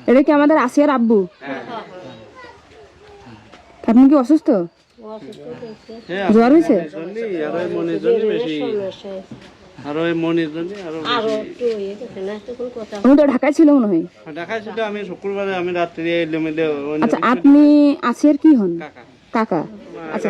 এটা কি আমাদের আসিয়ার আব্বু? আপনি কি অসুস্থ? জ্বর হয়েছে? উনি তো ঢাকায় ছিল মনে হয়। আমি শুক্রবারে আমি রাত্রে আচ্ছা, আপনি আসিয়ার কি হন? কাকা। আচ্ছা,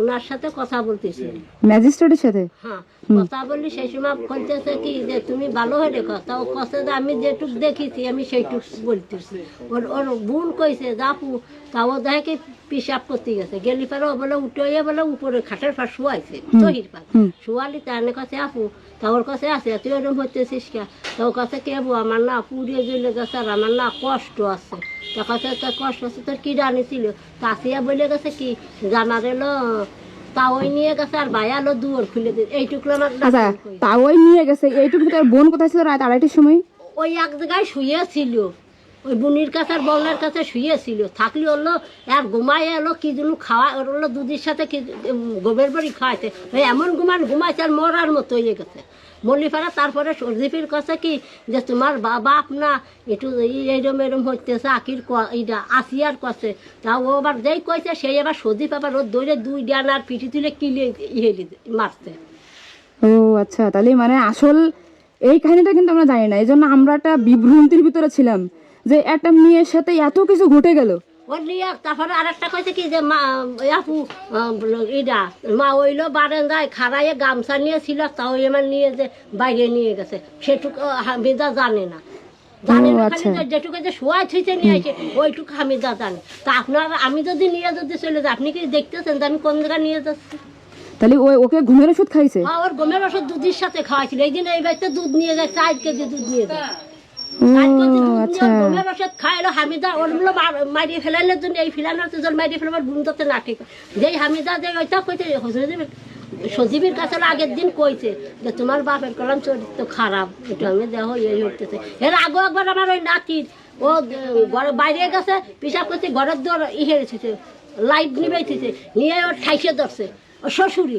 ওনার সাথে কথা বলতেছি, ম্যাজিস্ট্রেটের সাথে? হ্যাঁ কথা বললি সেই সময় বলতেছে কি যে তুমি ভালো হয়ে রেখো, তাও কথা যে আমি যেটুক দেখেছি আমি সেইটুক বলতেছি। ওর বোন কইছে আপু, তাও দেখে পিসাব করতে গেছে, গেলি পারে ও বলে উঠে বলে উপরে খাটের পার শুয়াইছে, তহির পার শুয়ালি তার কাছে আপু, তা ওর কাছে আছে তুই ওরকম হইতেছিস কে? তা ওর কাছে কেবো আমার না পুড়িয়ে জ্বলে গেছে আর আমার না কষ্ট আছে। তার কাছে তোর কষ্ট আছে, তোর কি জানিছিল? তাসিয়া বলে গেছে কি জানার এলো তাওই নিয়ে গেছে আর ভাই আলো দুয়ার খুলে দিন এইটুকু আমার। আচ্ছা, তাওই নিয়ে গেছে এইটুকু। তার বোন কোথায় ছিল রাত 2:30টার সময়? ওই এক জায়গায় শুয়েছিল, ওই বুনির কাছে আর বলনার কাছে শুয়েছিল। থাকলে হলো আর ঘুমাই এলো কি যেন খাওয়া ওর হলো দুধের সাথে কি গোবের বাড়ি খাওয়াইছে, ওই এমন ঘুমাইছে আর মরার মতো হয়ে গেছে মল্লিপাড়া। তারপরে সর্জিফির কাছে কি যে তোমার বাপ না একটু এরম এরম হইতেছে আকির এইটা আসিয়ার কাছে। তা ও আবার যেই কইছে সেই আবার সর্জিফ আবার ওর দৌড়ে 2 ডান আর পিঠি তুলে কিলে মারছে। ও আচ্ছা, তাহলে মানে আসল এই কাহিনীটা কিন্তু আমরা জানি না, এই জন্য আমরা একটা বিভ্রান্তির ভিতরে ছিলাম যে একটা মেয়ের সাথে এত কিছু ঘটে গেল। ওর নিয়ে তারপরে আর একটা কইছে কি যে মা আপু ইডা মা ওইলো বারান্দায় খাড়াইয়ে গামছা নিয়েছিল, তাও এবার নিয়ে যে বাইরে নিয়ে গেছে সেটুকু হামিদা জানে না। জানে না খালি যেটুকু যে শোয়া থুইতে নিয়ে আসে ওইটুকু হামিদা জানে। তা আপনার আমি যদি নিয়ে যদি চলে যাই, আপনি কি দেখতেছেন যে আমি কোন জায়গায় নিয়ে যাচ্ছি? তাহলে ওকে ঘুমের ওষুধ খাইছে? হ্যাঁ, ওর ঘুমের ওষুধ দুধের সাথে খাওয়াইছিল। এই দিন এই বাড়িতে দুধ নিয়ে যায় 4 কেজি দুধ নিয়ে যায়। আচ্ছা, ঘুমের ওষুধ খাইলো হামিদা ওরগুলো মারিয়ে ফেলাইলে জন্য এই ফিলানোর জন্য মারিয়ে ফেলাবার বুনতে না ঠিক। যেই হামিদা যে ওইটা কইতে সজীবের কাছে আগের দিন কইছে যে তোমার বাপের কলম চরিত্র খারাপ, এটা আমি দেখো এই হইতেছে। এর আগে একবার আমার ওই নাতির ও ঘরে বাইরে গেছে পিসাব করছে, ঘরের দর হেরেছে লাইট নিবেছে নিয়ে ওর ঠাইসে ধরছে ও শ্বশুরি।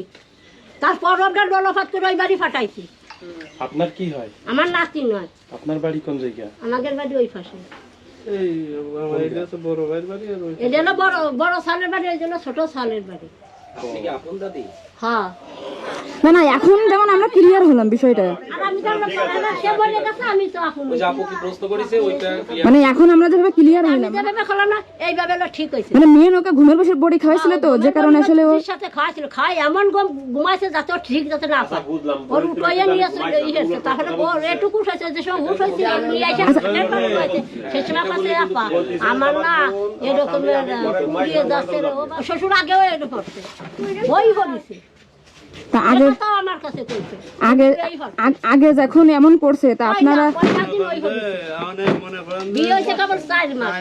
তারপর ওটা ডলাফাত করে ওই বাড়ি ফাটাইছি। আপনার কি হয়? আমার নাতি নয়। আপনার বাড়ি কোন জায়গা? আমাদের বাড়ি ওই পাশে। এই এটা তো বড় ভাইয়ের বাড়ি আর এটা হলো বড় সালের বাড়ি, ওই জন্য ছোট সালের বাড়ি। আপনি কি আপন দাদি? হ্যাঁ। না না, এখন যেমন আমরা ক্লিয়ার হলাম বিষয়টা, আর আমি তো আমরা পড়া না সে বলে গেছে আমি তো এখন ওই যে আপু কি প্রশ্ন করেছে ওইটা মানে এখন আমরা যেভাবে ক্লিয়ার হলাম যেভাবে খেলাম না এইভাবে হলো ঠিক হয়েছে। মানে মেয়ে ওকে ঘুমের বসে বড়ি খাওয়াইছিল তো, যে কারণে আসলে ও সাথে খাওয়াইছিল, খাই এমন ঘুমাইছে যাতে ও ঠিক যাতে না পায়। ওর উঠাইয়া নিয়ে এসেছে, তাহলে ওর এটুকু হয়েছে যে সব হুশ হয়েছে নিয়ে এসে সে সময় কাছে আপা আমার না এরকমের পুড়িয়ে যাচ্ছে। শ্বশুর আগেও এরকম করছে, ওই হয়েছে। তা আগে আমার কাছে কইছে আগে আগে যখন এমন করছে তা আপনারা বিয়ে হয়েছে কেবল 4 মাস।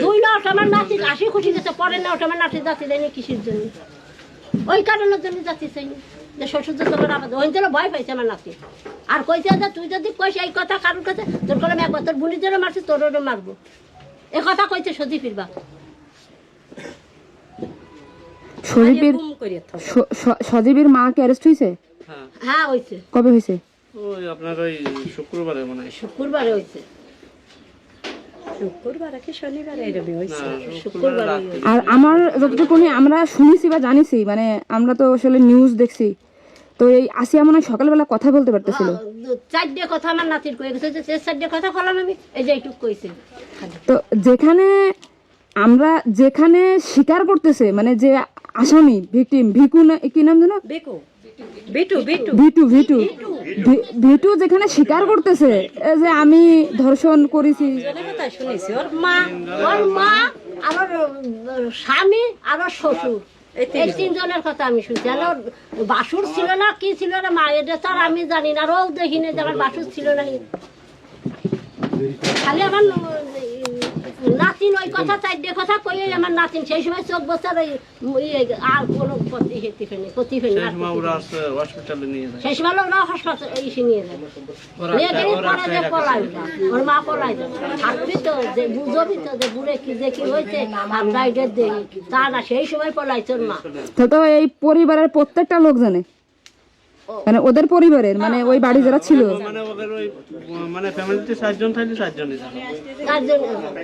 2 মাস আমার নাতি হাসি খুশি গেছে, পরে না ওটা আমার নাতি যাচ্ছে দেয়নি কিসের জন্য, ওই কারণের জন্য যাচ্ছি চাইনি যে শ্বশুর তোমার আবার ওই জন্য ভয় পাইছে আমার নাতি। আর কইছে যে তুই যদি কইস এই কথা কারোর কাছে তোর করে একবার তোর বুনির জন্য মারছি তোরও মারবো, এ কথা কইছে সজি ফিরবা। সজীবের মা কি অ্যারেস্ট হয়েছে? হ্যাঁ হয়েছে। কবে হয়েছে? ওই আপনার ওই শুক্রবারে মনে হয়। শুক্রবারে হয়েছে। আর আমার যতটুকু আমরা শুনেছি বা জানিছি, মানে আমরা তো আসলে নিউজ দেখছি, তো এই আসিয়া মনে হয় সকালবেলা কথা বলতে পারতেছিল। 4টে কথা আমার নাতির কয়ে গেছে, যে 4টে কথা বললাম আমি, এই যে এইটুক কইছে। তো যেখানে স্বীকার করতেছে, মানে যে আসামি ভিকটিম ভিকু না কি নাম জানো? ভিটু যেখানে স্বীকার করতেছে যে আমি ধর্ষণ করেছি, ওর মা আর স্বামী আর শ্বশুর এই 3 জনের কথা আমি শুনছি। আর বাসুর ছিল না কি ছিল না মা, এটা তো আর আমি জানি না, আর ও দেখিনি যে আমার বাসুর ছিল না। খালি আমার নাতিন ওই কথা 4টে কথা কই আমার নাতিন সেই সময় 4 বছর আর কোনো সেই সময় ওরা হাসপাতালে এসে নিয়ে যায়, নিয়ে গেলে পরে যে পলাই ওর মা পলাই যায় থাকবি তো যে বুঝবি তো যে বুড়ে কি যে কি হয়েছে আমরা এটা দেখি তা না, সেই সময় পলাই তোর মা। তো এই পরিবারের প্রত্যেকটা লোক জানে মানে ওদের পরিবারের, মানে ওই বাড়ি যারা ছিল। মানে ওদের ওই মানে ফ্যামিলিতে 4 জন থাকলে 4 জনই যাবে। 4 জন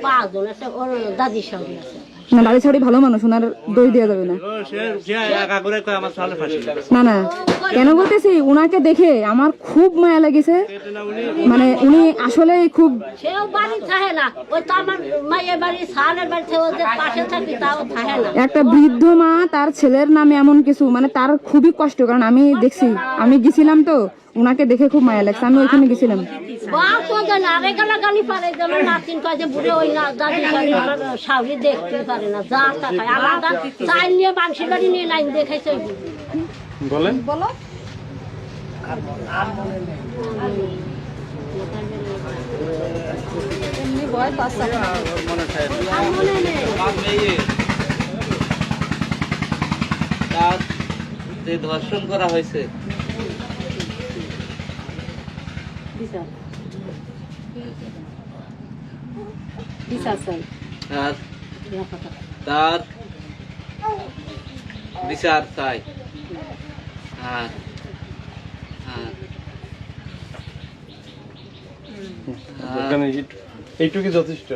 5 জন আছে, ওর দাদির সঙ্গে আছে। না দাদি ছাড়ি ভালো মানুষ, ওনার দই দেওয়া যাবে না। ও সে একা করে কয় আমার সালে ফাঁসি। না না, কেন বলতেছি, উনাকে দেখে আমার খুব মায়া লেগেছে। এটা না উনি মানে উনি আসলে খুব, সেও বাড়ি থাকে না, ওই তো আমার মায়ের বাড়ি সালের বাড়িতে ওদের পাশে থাকি, তাও থাকে না। একটা বৃদ্ধ মা তার ছেলের নামে এমন কিছু, মানে তার খুবই কষ্ট। কারণ আমি দেখছি, আমি গেছিলাম তো, উনাকে দেখে খুব মায়া লাগছে। আমি ওইখানে গেছিলাম। বাপ তো জানে আরে গালাগালি পারে, যেমন নাতিন কাজে বুড়ে ওই না দাদি বাড়ি সাউরি দেখতে পারে না, যা টাকায় আলাদা চাইল নিয়ে বাংশির বাড়ি নিয়ে লাইন দেখাইছে। বলেন আর মনে নেই। তার যে ধর্ষণ করা হয়েছে তার বিচার চাই। আর এইটুকু যথেষ্ট।